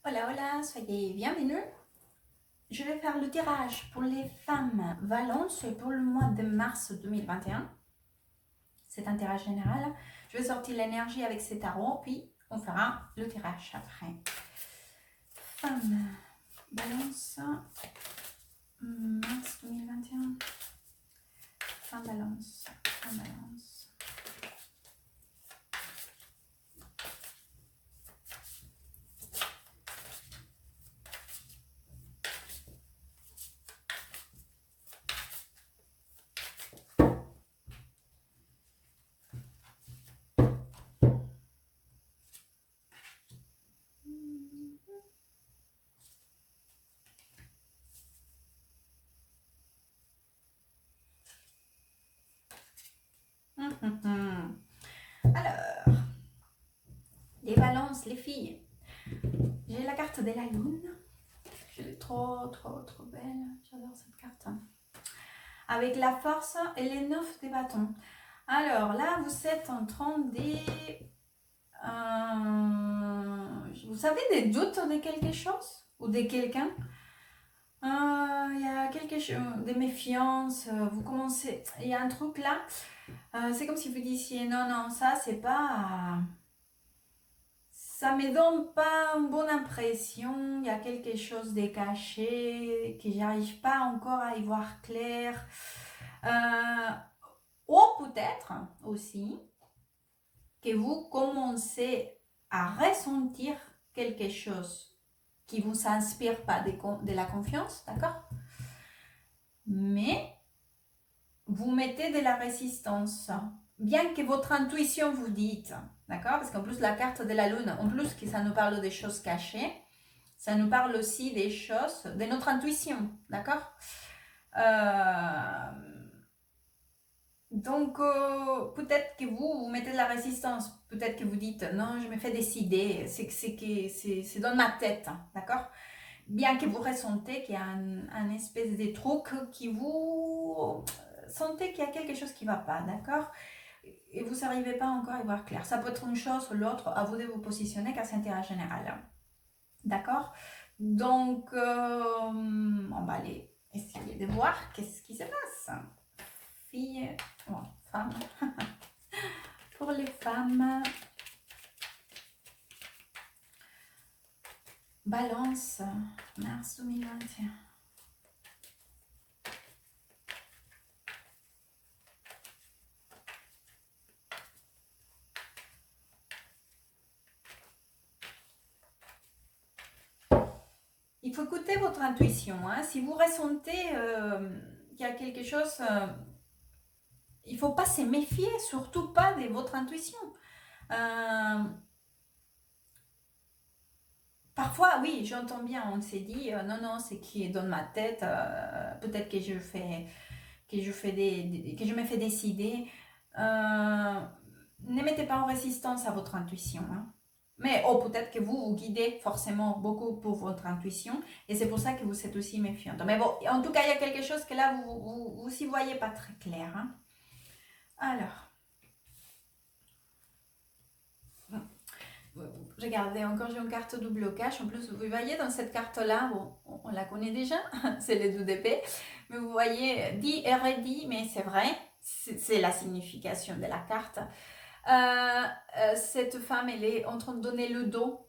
Hola, hola, soyez bienvenus. Je vais faire le tirage pour les femmes Valence pour le mois de mars 2021. C'est un tirage général. Je vais sortir l'énergie avec ces tarots, puis on fera le tirage après. Femmes Valence, mars 2021. Femme Valence, femme Valence. Alors, les balances, les filles. J'ai la carte de la lune. Elle est trop belle. J'adore cette carte. Avec la force et les 9 des bâtons. Alors là, vous êtes en train de... vous avez des doutes de quelque chose ou de quelqu'un. Il y a quelque chose, des méfiances, vous commencez, il y a un truc là, c'est comme si vous disiez non, ça c'est pas, ça me donne pas une bonne impression, il y a quelque chose de caché, que j'arrive pas encore à y voir clair. Ou peut-être aussi que vous commencez à ressentir quelque chose qui ne vous inspire pas de la confiance, d'accord? Mais vous mettez de la résistance, bien que votre intuition vous dise, d'accord? Parce qu'en plus, la carte de la lune, en plus que ça nous parle des choses cachées, ça nous parle aussi des choses, de notre intuition, d'accord? Donc, peut-être que vous mettez de la résistance, peut-être que vous dites, non, je me fais des idées, c'est dans ma tête, d'accord? Bien que vous ressentez qu'il y a un espèce de truc qui vous sentez qu'il y a quelque chose qui ne va pas, d'accord? Et vous n'arrivez pas encore à y voir clair. Ça peut être une chose ou l'autre, à vous de vous positionner car c'est intérêt général. D'accord? Donc, on va aller essayer de voir qu'est-ce qui se passe. Filles, oh, femmes. Pour les femmes, Balance, mars 2021. Il faut écouter votre intuition. Hein. Si vous ressentez qu'il y a quelque chose, il ne faut pas se méfier, surtout pas de votre intuition. Parfois, oui, j'entends bien, on s'est dit, non, c'est qui est dans ma tête, peut-être que je me fais décider. Ne mettez pas en résistance à votre intuition. Hein. Mais peut-être que vous guidez forcément beaucoup pour votre intuition et c'est pour ça que vous êtes aussi méfiante. Mais bon, en tout cas, il y a quelque chose que là, vous y voyez pas très clair. Hein. Alors, regardez, encore j'ai une carte double blocage. En plus, vous voyez dans cette carte-là, on la connaît déjà, c'est les 2 d'épée. Mais vous voyez, dit et redit, mais c'est vrai, c'est la signification de la carte. Cette femme, elle est en train de donner le dos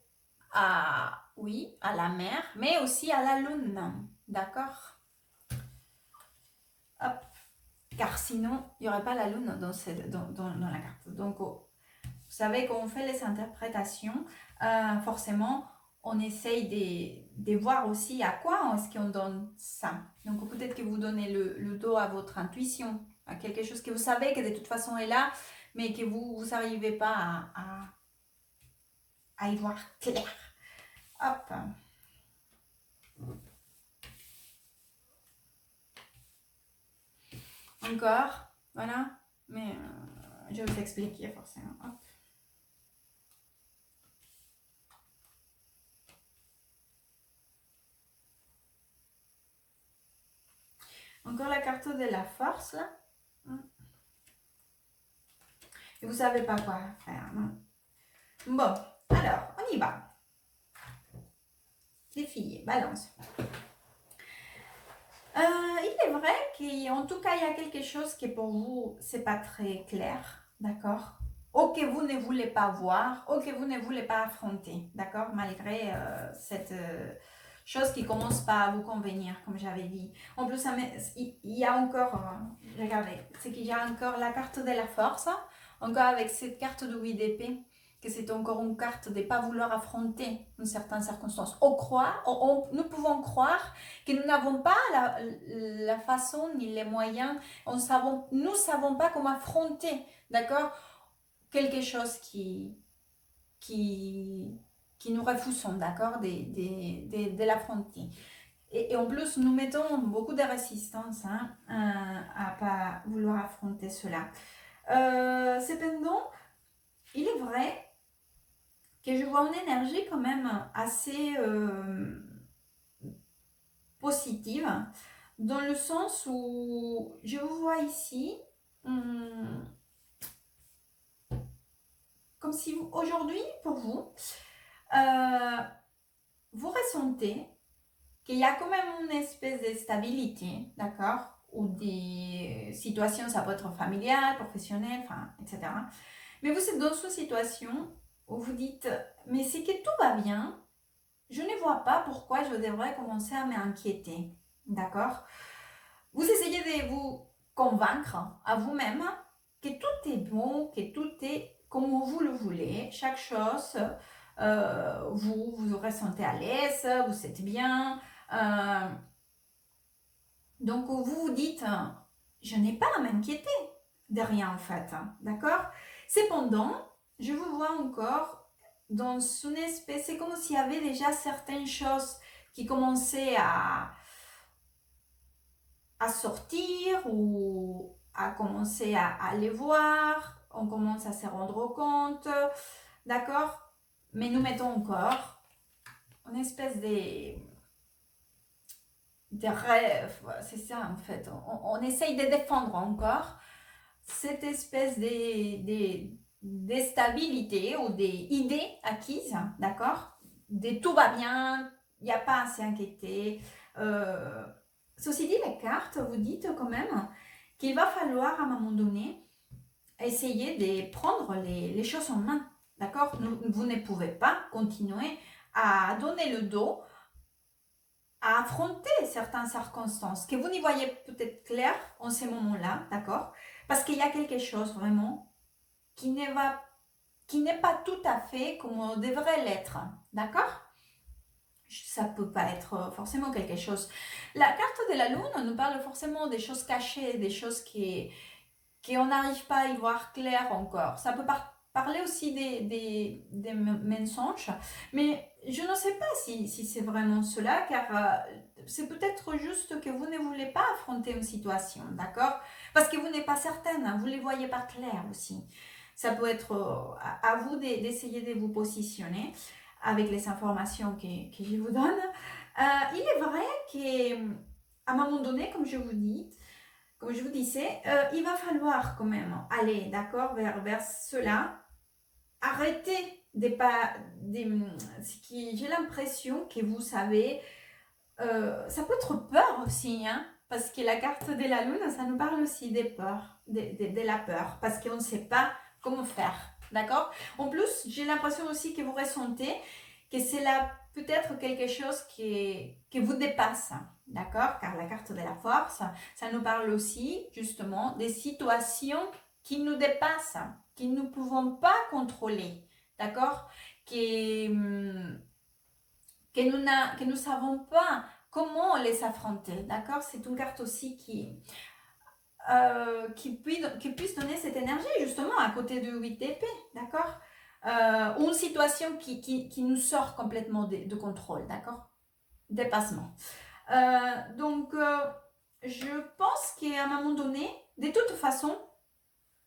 à la mer, mais aussi à la lune, d'accord? Hop, car sinon, il n'y aurait pas la lune dans la carte. Donc, vous savez, quand on fait les interprétations, forcément, on essaye de voir aussi à quoi est-ce qu'on donne ça. Donc, peut-être que vous donnez le dos à votre intuition, à quelque chose que vous savez que de toute façon est là, mais que vous n'arrivez pas à y voir clair. Hop. Encore, voilà. Mais je vais vous expliquer forcément. Hop. Encore la carte de la force, là. Et vous savez pas quoi faire, non? Bon, alors, on y va. défier, balance. Il est vrai qu'en tout cas, il y a quelque chose qui pour vous, c'est pas très clair, d'accord? Ou que vous ne voulez pas voir, ou que vous ne voulez pas affronter, d'accord? Malgré cette chose qui commence pas à vous convenir, comme j'avais dit. En plus, il y a encore, regardez, c'est qu'il y a encore la carte de la force, encore avec cette carte de 8 d'épée, que c'est encore une carte de ne pas vouloir affronter une certaine circonstance. Nous pouvons croire que nous n'avons pas la façon ni les moyens, nous ne savons pas comment affronter, d'accord, quelque chose qui nous refusons, d'accord, de l'affronter. Et en plus, nous mettons beaucoup de résistance à pas vouloir affronter cela. Cependant, il est vrai que je vois une énergie quand même assez positive, dans le sens où je vous vois ici, comme si aujourd'hui, pour vous, vous ressentez qu'il y a quand même une espèce de stabilité, d'accord, ou des situations, ça peut être familiale, professionnelle, enfin, etc. Mais vous êtes dans une situation où vous dites, mais c'est que tout va bien, je ne vois pas pourquoi je devrais commencer à m'inquiéter, d'accord? Vous essayez de vous convaincre à vous-même que tout est bon, que tout est comme vous le voulez, chaque chose, vous vous ressentez à l'aise, vous êtes bien. Donc vous vous dites, je n'ai pas à m'inquiéter de rien en fait, d'accord? Cependant, je vous vois encore dans une espèce, c'est comme s'il y avait déjà certaines choses qui commençaient à sortir ou à commencer à les voir, on commence à se rendre compte, d'accord? Mais nous mettons encore une espèce de rêve, c'est ça en fait, on essaye de défendre encore cette espèce de stabilité ou des idées acquises, d'accord? De tout va bien, il n'y a pas à s'inquiéter. Ceci dit, les cartes, vous dites quand même qu'il va falloir à un moment donné essayer de prendre les choses en main, d'accord? Vous ne pouvez pas continuer à donner le dos, à affronter certaines circonstances que vous n'y voyez peut-être clair en ces moments-là, d'accord? Parce qu'il y a quelque chose vraiment qui n'est pas tout à fait comme on devrait l'être, d'accord? Ça peut pas être forcément quelque chose. La carte de la lune nous parle forcément des choses cachées, des choses qu'on n'arrive pas à y voir clair encore. Ça peut parler aussi des mensonges, mais je ne sais pas si c'est vraiment cela, car c'est peut-être juste que vous ne voulez pas affronter une situation, d'accord? Parce que vous n'êtes pas certaine, vous ne les voyez pas clair aussi. Ça peut être à vous d'essayer de vous positionner avec les informations que je vous donne. Il est vrai qu'à un moment donné, comme je vous disais, il va falloir quand même aller, d'accord, vers cela. Arrêtez j'ai l'impression que vous savez, ça peut être peur aussi, hein, parce que la carte de la lune, ça nous parle aussi des peurs, de la peur, parce qu'on ne sait pas comment faire, d'accord? En plus, j'ai l'impression aussi que vous ressentez que c'est là peut-être quelque chose qui vous dépasse, d'accord? Car la carte de la force, ça nous parle aussi justement des situations qui nous dépassent, que nous ne pouvons pas contrôler, d'accord? Que nous ne savons pas comment les affronter, d'accord? C'est une carte aussi qui puisse donner cette énergie justement à côté de 8 d'épée, d'accord? Ou une situation qui nous sort complètement de contrôle, d'accord? Dépassement. Donc, je pense qu'à un moment donné, de toute façon,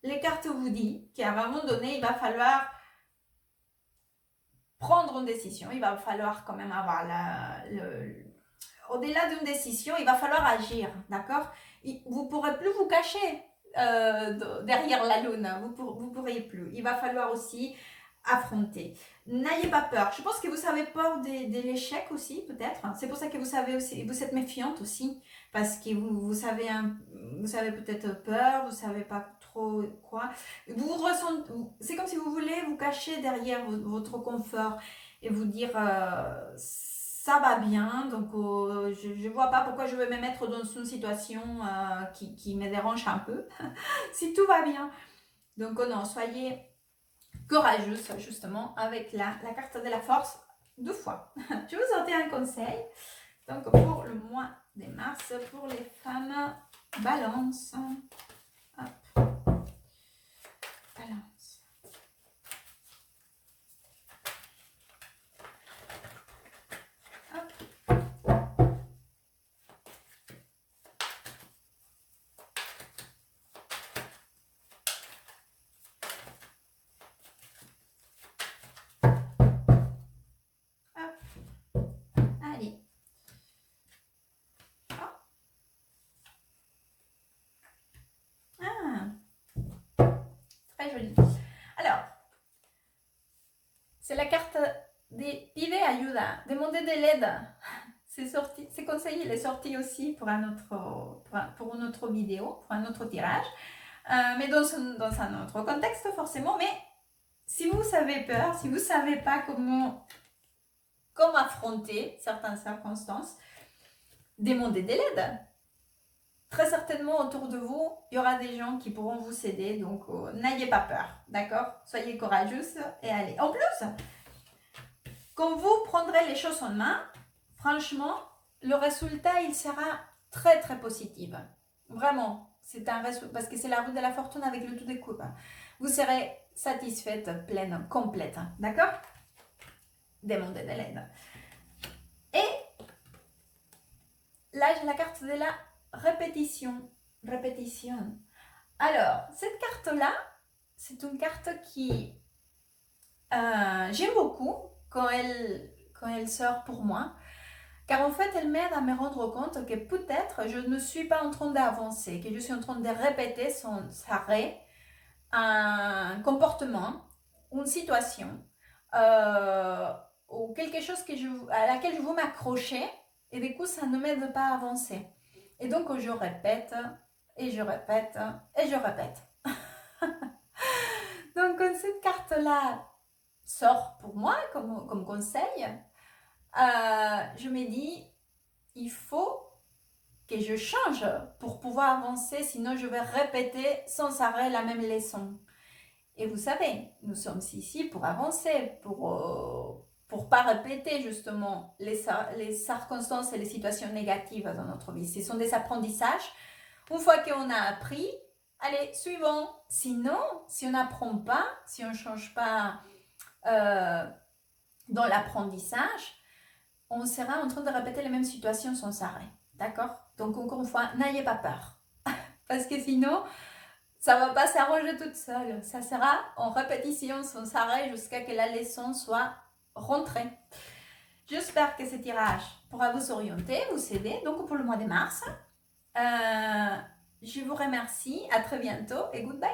les cartes vous disent qu'à un moment donné, il va falloir prendre une décision. Il va falloir quand même avoir au-delà d'une décision, il va falloir agir, d'accord? Vous ne pourrez plus vous cacher derrière la lune, vous ne pourriez plus. Il va falloir aussi affronter. n'ayez pas peur. Je pense que vous avez peur de l'échec aussi, peut-être. C'est pour ça que vous savez aussi, vous êtes méfiante aussi, parce que vous savez, vous savez peut-être peur, vous savez pas trop quoi. Vous ressentez, c'est comme si vous voulez vous cacher derrière votre confort et vous dire ça va bien, donc je vois pas pourquoi je vais me mettre dans une situation qui me dérange un peu, si tout va bien. Donc non, soyez courageuse justement avec la carte de la force 2 fois. Je vous sortais un conseil. Donc pour le mois de mars, pour les femmes, balance. Hop. Balance. Hop. Allez. Très joli. Alors, c'est la carte des Pide Ayuda, demander de l'aide. C'est sorti, c'est conseillé, il est sorti aussi pour une autre vidéo, pour un autre tirage, mais dans un autre contexte forcément. Mais si vous avez peur, si vous ne savez pas comment affronter certaines circonstances, demandez de l'aide. Très certainement, autour de vous, il y aura des gens qui pourront vous aider. Donc, n'ayez pas peur, d'accord? Soyez courageuse et allez. En plus, quand vous prendrez les choses en main, franchement, le résultat, il sera très, très positif. Vraiment, c'est un résultat, parce que c'est la roue de la fortune avec le tout des coupes. Vous serez satisfaite, pleine, complète, d'accord? Demandez de l'aide. Et là, j'ai la carte de la répétition. Alors, cette carte-là, c'est une carte qui j'aime beaucoup quand elle sort pour moi, car en fait, elle m'aide à me rendre compte que peut-être je ne suis pas en train d'avancer, que je suis en train de répéter sans arrêt un comportement, une situation, ou quelque chose à laquelle je veux m'accrocher, et du coup, ça ne m'aide pas à avancer. Et donc, je répète, et je répète, et je répète. Donc, quand cette carte-là sort pour moi comme conseil, je me dis, il faut que je change pour pouvoir avancer, sinon je vais répéter sans arrêt la même leçon. Et vous savez, nous sommes ici pour avancer, pour pas répéter justement les circonstances et les situations négatives dans notre vie. Ce sont des apprentissages. Une fois qu'on a appris, allez, suivant. Sinon, si on n'apprend pas, si on ne change pas dans l'apprentissage, on sera en train de répéter les mêmes situations sans arrêt. D'accord? Donc, encore une fois, n'ayez pas peur. Parce que sinon, ça ne va pas s'arranger toute seule. Ça sera en répétition sans arrêt jusqu'à que la leçon soit rentrée. J'espère que ce tirage pourra vous orienter, vous aider. Donc, pour le mois de mars, je vous remercie. À très bientôt et goodbye.